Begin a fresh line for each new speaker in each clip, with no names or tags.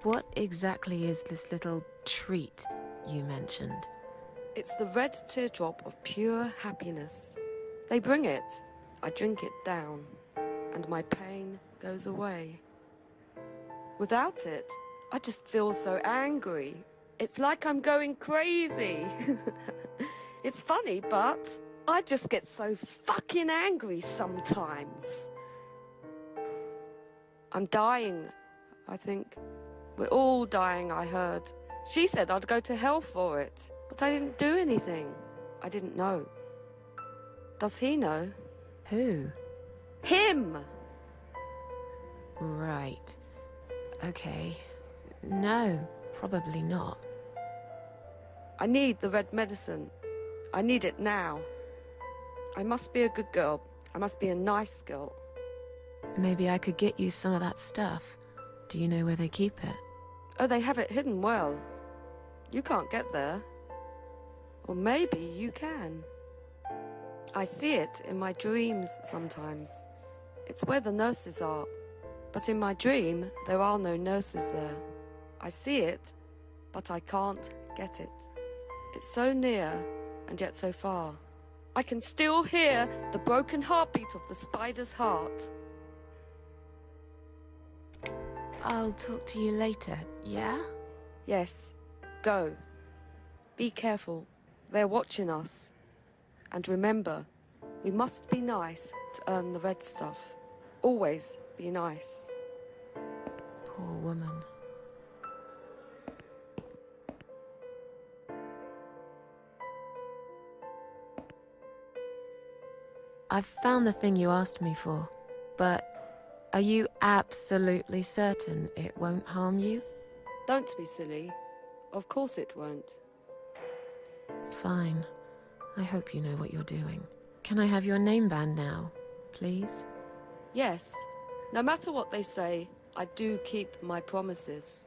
What exactly is this little treat you mentioned?
It's the red teardrop of pure happiness. They bring it, I drink it down, and my pain goes away. Without it, I just feel so angry. It's like I'm going crazy. It's funny, but I just get so fucking angry sometimes. I'm dying, I think. We're all dying, I heard. She said I'd go to hell for it, but I didn't do anything. I didn't know. Does he know?
Who?
Him!
Right. Okay. No, probably not.
I need the red medicine. I need it now. I must be a good girl. I must be a nice girl.
Maybe I could get you some of that stuff. Do you know where they keep it?
Oh, they have it hidden well. You can't get there. Or maybe you can. I see it in my dreams sometimes. It's where the nurses are. But in my dream, there are no nurses there. I see it, but I can't get it. It's so near, and yet so far. I can still hear the broken heartbeat of the spider's heart.
I'll talk to you later, yeah?
Yes, go. Be careful. They're watching us. And remember, we must be nice to earn the red stuff. Always be nice.
Poor woman. I've found the thing you asked me for, but are you absolutely certain it won't harm you?
Don't be silly. Of course it won't.
Fine. I hope you know what you're doing. Can I have your name band now, please?
Yes, no matter what they say, I do keep my promises.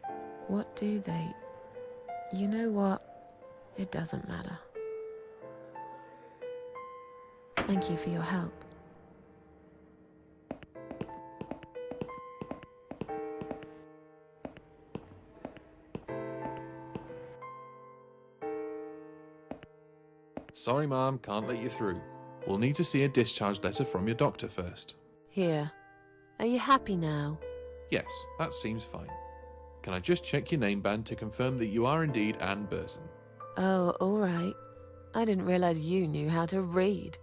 What do they... You know what? It doesn't matter. Thank you for your help.
Sorry, Mom, can't let you through. We'll need to see a discharge letter from your doctor first.
Here. Are you happy now?
Yes, that seems fine. Can I just check your name band to confirm that you are indeed Anne Burton?
Oh, all right. I didn't realize you knew how to read.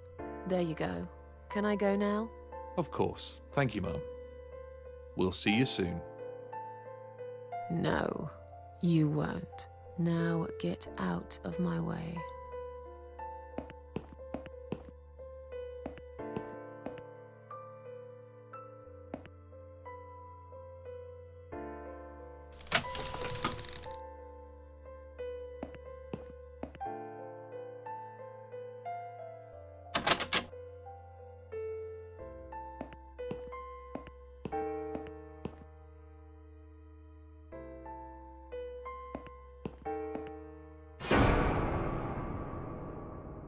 There you go. Can I go now?
Of course. Thank you, Mom. We'll see you soon.
No, you won't. Now get out of my way.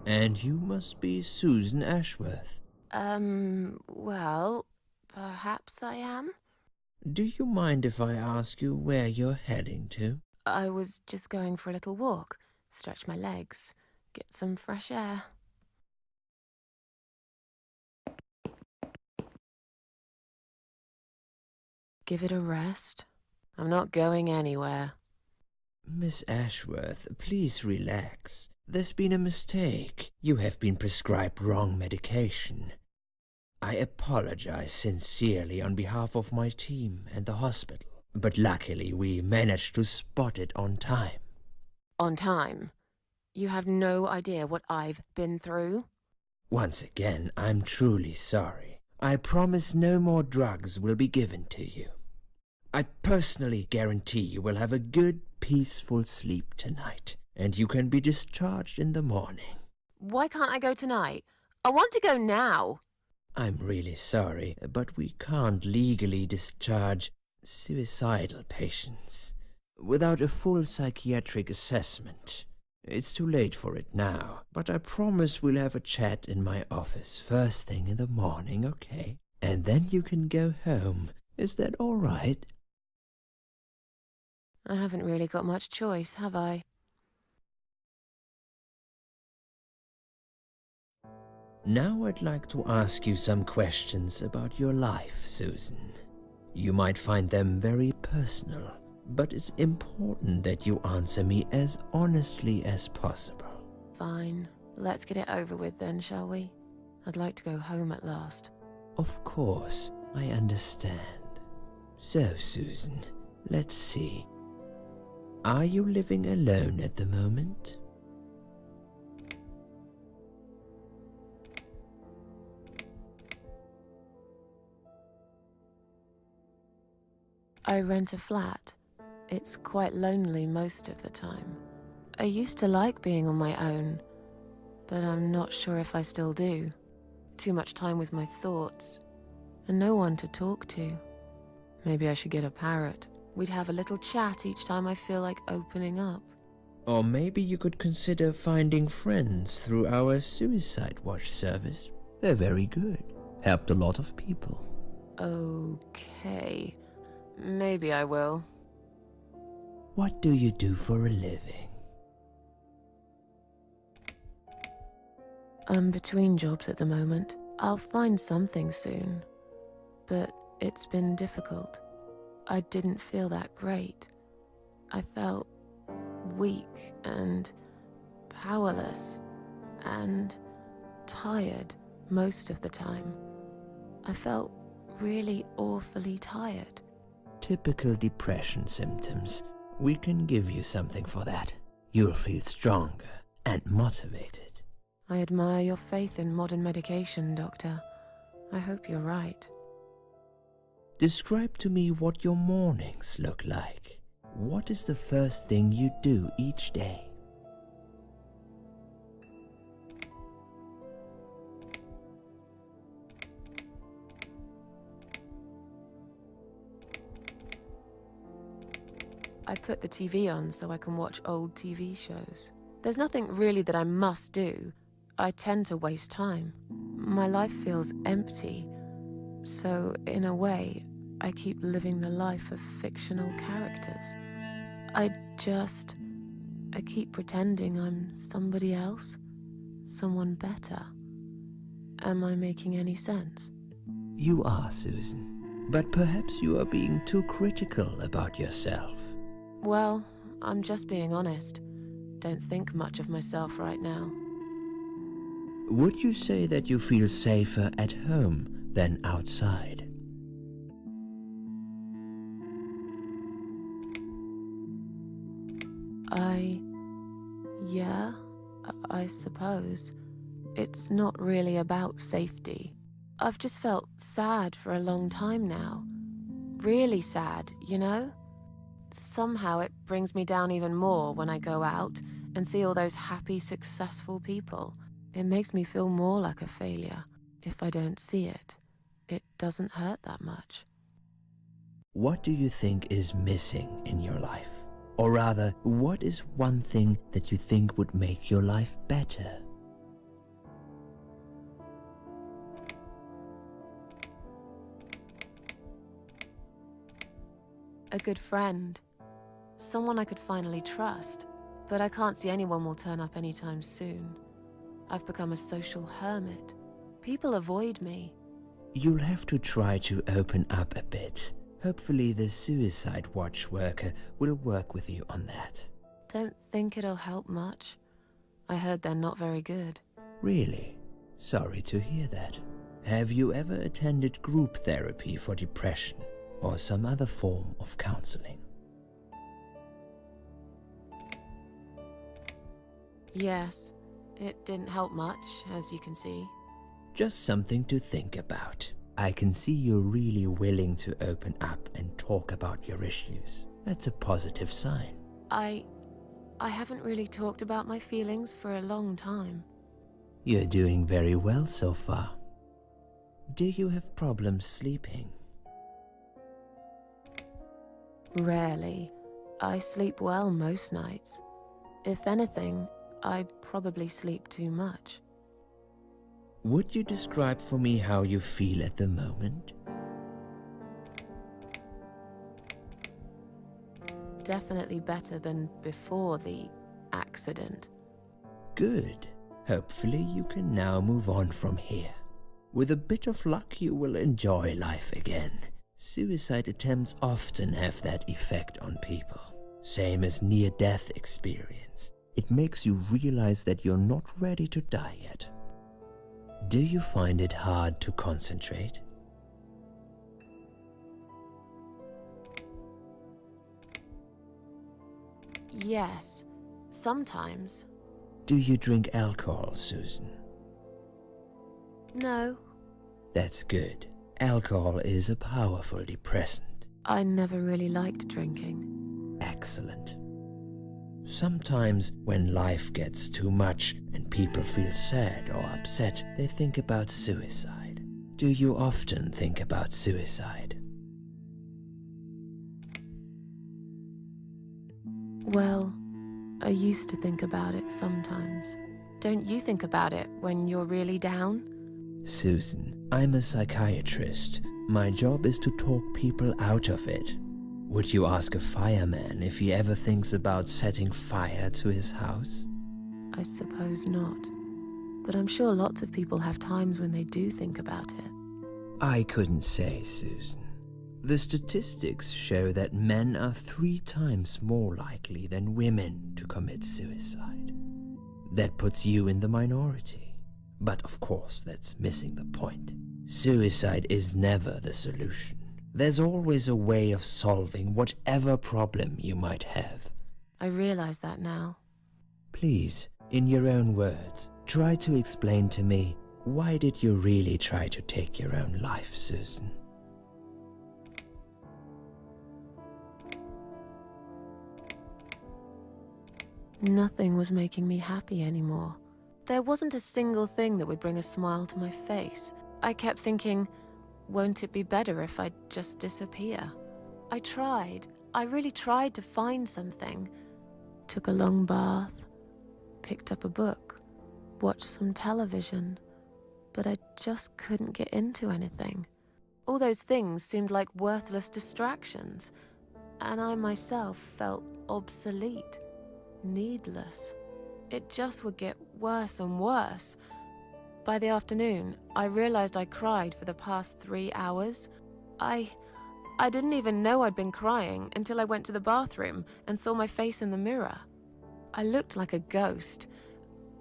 And you must be Susan Ashworth.
Well, perhaps I am?
Do you mind if I ask you where you're heading to?
I was just going for a little walk, stretch my legs, get some fresh air. Give it a rest. I'm not going anywhere.
Miss Ashworth, please relax. There's been a mistake. You have been prescribed wrong medication. I apologize sincerely on behalf of my team and the hospital, but luckily we managed to spot it on time.
On time? You have no idea what I've been through?
Once again, I'm truly sorry. I promise no more drugs will be given to you. I personally guarantee you will have a good, peaceful sleep tonight, and you can be discharged in the morning.
Why can't I go tonight? I want to go now.
I'm really sorry, but we can't legally discharge suicidal patients without a full psychiatric assessment. It's too late for it now, but I promise we'll have a chat in my office first thing in the morning, okay? And then you can go home. Is that all right?
I haven't really got much choice, have I?
Now I'd like to ask you some questions about your life, Susan. You might find them very personal, but it's important that you answer me as honestly as possible.
Fine. Let's get it over with then, shall we? I'd like to go home at last.
Of course, I understand. So, Susan, let's see. Are you living alone at the moment?
I rent a flat. It's quite lonely most of the time. I used to like being on my own, but I'm not sure if I still do. Too much time with my thoughts, and no one to talk to. Maybe I should get a parrot. We'd have a little chat each time I feel like opening up.
Or maybe you could consider finding friends through our Suicide Watch service. They're very good. Helped a lot of people.
Okay. Maybe I will.
What do you do for a living?
I'm between jobs at the moment. I'll find something soon. But it's been difficult. I didn't feel that great. I felt weak and powerless and tired most of the time. I felt really awfully tired.
Typical depression symptoms. We can give you something for that. You'll feel stronger and motivated.
I admire your faith in modern medication, Doctor. I hope you're right.
Describe to me what your mornings look like. What is the first thing you do each day?
I put the TV on so I can watch old TV shows. There's nothing really that I must do. I tend to waste time. My life feels empty. So, in a way, I keep living the life of fictional characters. I keep pretending I'm somebody else, someone better. Am I making any sense?
You are, Susan. But perhaps you are being too critical about yourself.
Well, I'm just being honest. Don't think much of myself right now.
Would you say that you feel safer at home than outside?
Yeah, I suppose. It's not really about safety. I've just felt sad for a long time now. Really sad, you know? Somehow it brings me down even more when I go out and see all those happy, successful people. It makes me feel more like a failure. If I don't see it, it doesn't hurt that much.
What do you think is missing in your life? Or rather, what is one thing that you think would make your life better?
A good friend. Someone I could finally trust. But I can't see anyone will turn up anytime soon. I've become a social hermit. People avoid me.
You'll have to try to open up a bit. Hopefully the Suicide Watch worker will work with you on that.
Don't think it'll help much. I heard they're not very good.
Really? Sorry to hear that. Have you ever attended group therapy for depression or some other form of counseling?
Yes, it didn't help much, as you can see.
Just something to think about. I can see you're really willing to open up and talk about your issues. That's a positive sign.
I haven't really talked about my feelings for a long time.
You're doing very well so far. Do you have problems sleeping?
Rarely. I sleep well most nights. If anything, I probably sleep too much.
Would you describe for me how you feel at the moment?
definitely better than before the accident.
Good. Hopefully you can now move on from here. With a bit of luck, you will enjoy life again. Suicide attempts often have that effect on people. Same as near-death experience. It makes you realize that you're not ready to die yet. Do you find it hard to concentrate?
Yes, sometimes.
Do you drink alcohol, Susan?
No,
That's good. Alcohol is a powerful depressant.
I never really liked drinking.
Excellent. Sometimes when life gets too much and people feel sad or upset, they think about suicide. Do you often think about suicide?
Well, I used to think about it sometimes. Don't you think about it when you're really down?
Susan, I'm a psychiatrist. My job is to talk people out of it. Would you ask a fireman if he ever thinks about setting fire to his house?
I suppose not. But I'm sure lots of people have times when they do think about it.
I couldn't say, Susan. The statistics show that men are 3 times more likely than women to commit suicide. That puts you in the minority. But of course, that's missing the point. Suicide is never the solution. There's always a way of solving whatever problem you might have.
I realize that now.
Please, in your own words, try to explain to me, why did you really try to take your own life, Susan?
Nothing was making me happy anymore. There wasn't a single thing that would bring a smile to my face. I kept thinking, won't it be better if I just disappear? I tried. I really tried to find something. Took a long bath, picked up a book, watched some television, but I just couldn't get into anything. All those things seemed like worthless distractions, and I myself felt obsolete, needless. It just would get worse and worse. By the afternoon, I realized I cried for the past 3 hours. I didn't even know I'd been crying until I went to the bathroom and saw my face in the mirror. I looked like a ghost.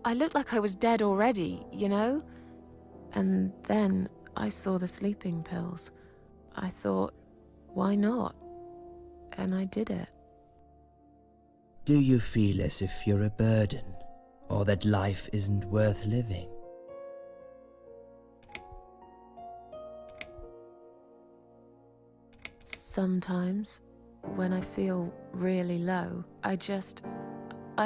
I looked like I was dead already, you know? And then I saw the sleeping pills. I thought, why not? And I did it.
Do you feel as if you're a burden, or that life isn't worth living?
Sometimes, when I feel really low, I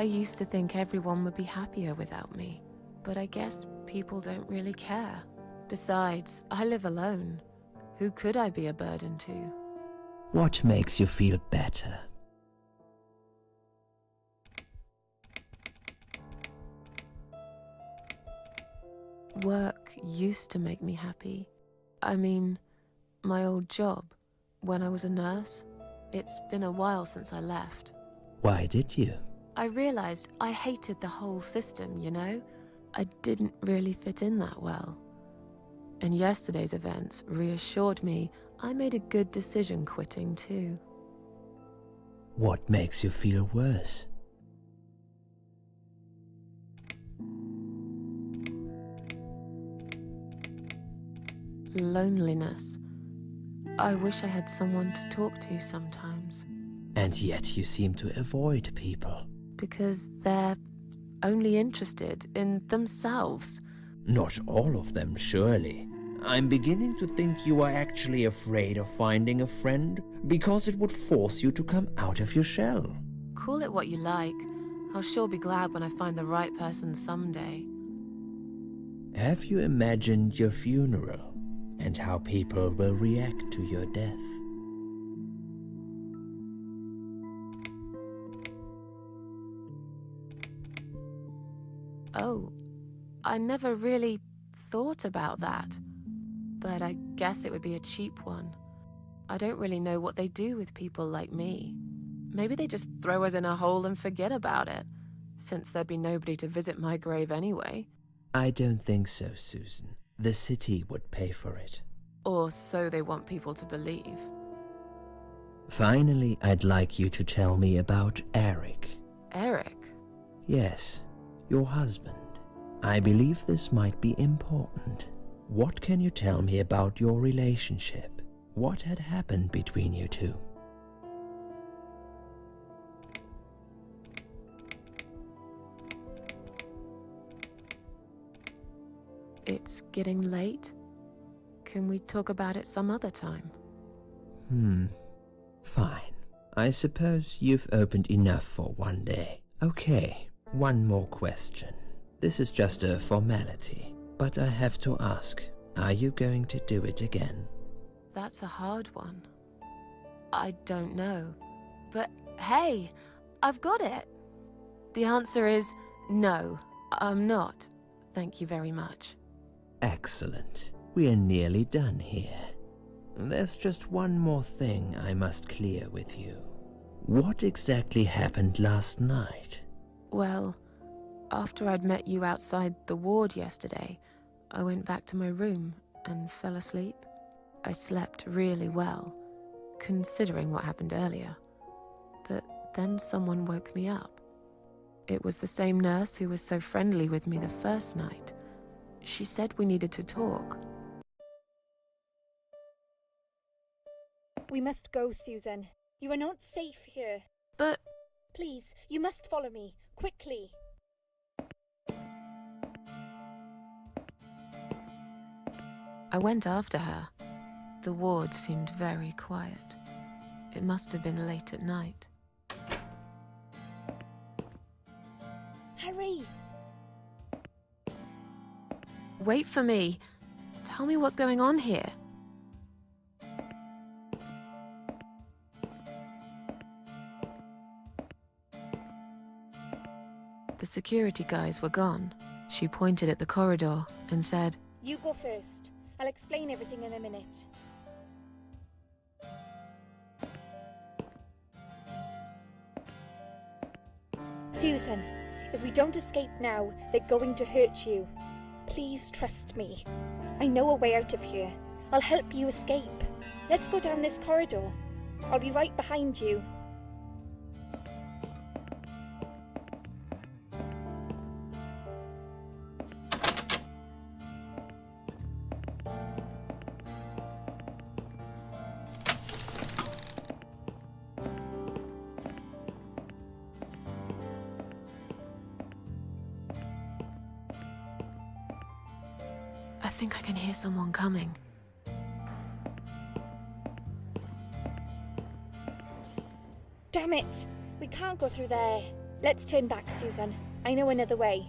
used to think everyone would be happier without me. But I guess people don't really care. Besides, I live alone. Who could I be a burden to?
What makes you feel better?
Work used to make me happy. I mean, my old job, when I was a nurse. It's been a while since I left.
Why did you?
I realized I hated the whole system, you know? I didn't really fit in that well. And yesterday's events reassured me I made a good decision quitting too.
What makes you feel worse?
Loneliness. I wish I had someone to talk to sometimes.
And yet you seem to avoid people.
Because they're only interested in themselves.
Not all of them, surely. I'm beginning to think you are actually afraid of finding a friend because it would force you to come out of your shell.
Call it what you like. I'll sure be glad when I find the right person someday.
Have you imagined your funeral and how people will react to your death?
Oh, I never really thought about that. But I guess it would be a cheap one. I don't really know what they do with people like me. Maybe they just throw us in a hole and forget about it, since there'd be nobody to visit my grave anyway.
I don't think so, Susan. The city would pay for it.
Or so they want people to believe.
Finally, I'd like you to tell me about Eric.
Eric?
Yes, your husband. I believe this might be important. What can you tell me about your relationship? What had happened between you two?
It's getting late. Can we talk about it some other time?
Fine. I suppose you've opened enough for one day. Okay, one more question. This is just a formality, but I have to ask, are you going to do it again?
That's a hard one. I don't know. But hey, I've got it. The answer is no, I'm not. Thank you very much.
Excellent. We're nearly done here. There's just one more thing I must clear with you. What exactly happened last night?
Well, after I'd met you outside the ward yesterday, I went back to my room and fell asleep. I slept really well, considering what happened earlier. But then someone woke me up. It was the same nurse who was so friendly with me the first night. She said we needed to talk.
We must go, Susan. You are not safe here.
But
Please, you must follow me, quickly.
I went after her. The ward seemed very quiet. It must have been late at night.
Hurry!
Wait for me. Tell me what's going on here. The security guys were gone. She pointed at the corridor and said,
You go first. I'll explain everything in a minute. Susan, if we don't escape now, they're going to hurt you. Please trust me. I know a way out of here. I'll help you escape. Let's go down this corridor. I'll be right behind you.
I think I can hear someone coming.
Damn it! We can't go through there. Let's turn back, Susan. I know another way.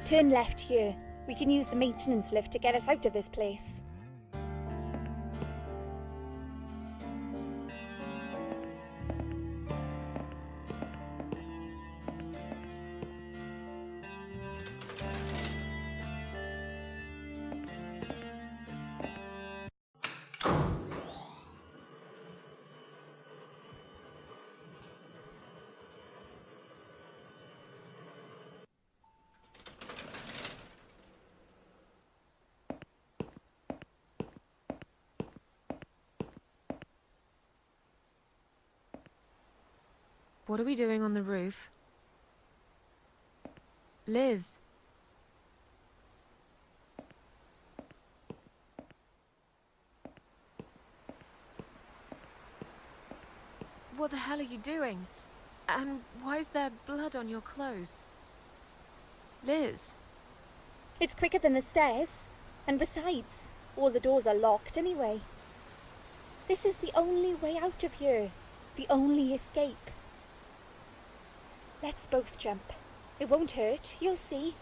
Turn left here. We can use the maintenance lift to get us out of this place.
What are we doing on the roof? Liz. What the hell are you doing? And why is there blood on your clothes? Liz.
It's quicker than the stairs. And besides, all the doors are locked anyway. This is the only way out of here. The only escape. Let's both jump. It won't hurt, you'll see.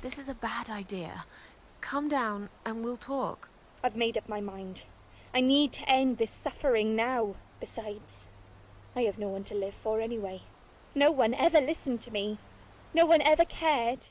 This is a bad idea. Come down and we'll talk.
I've made up my mind. I need to end this suffering now. Besides, I have no one to live for anyway. No one ever listened to me. No one ever cared.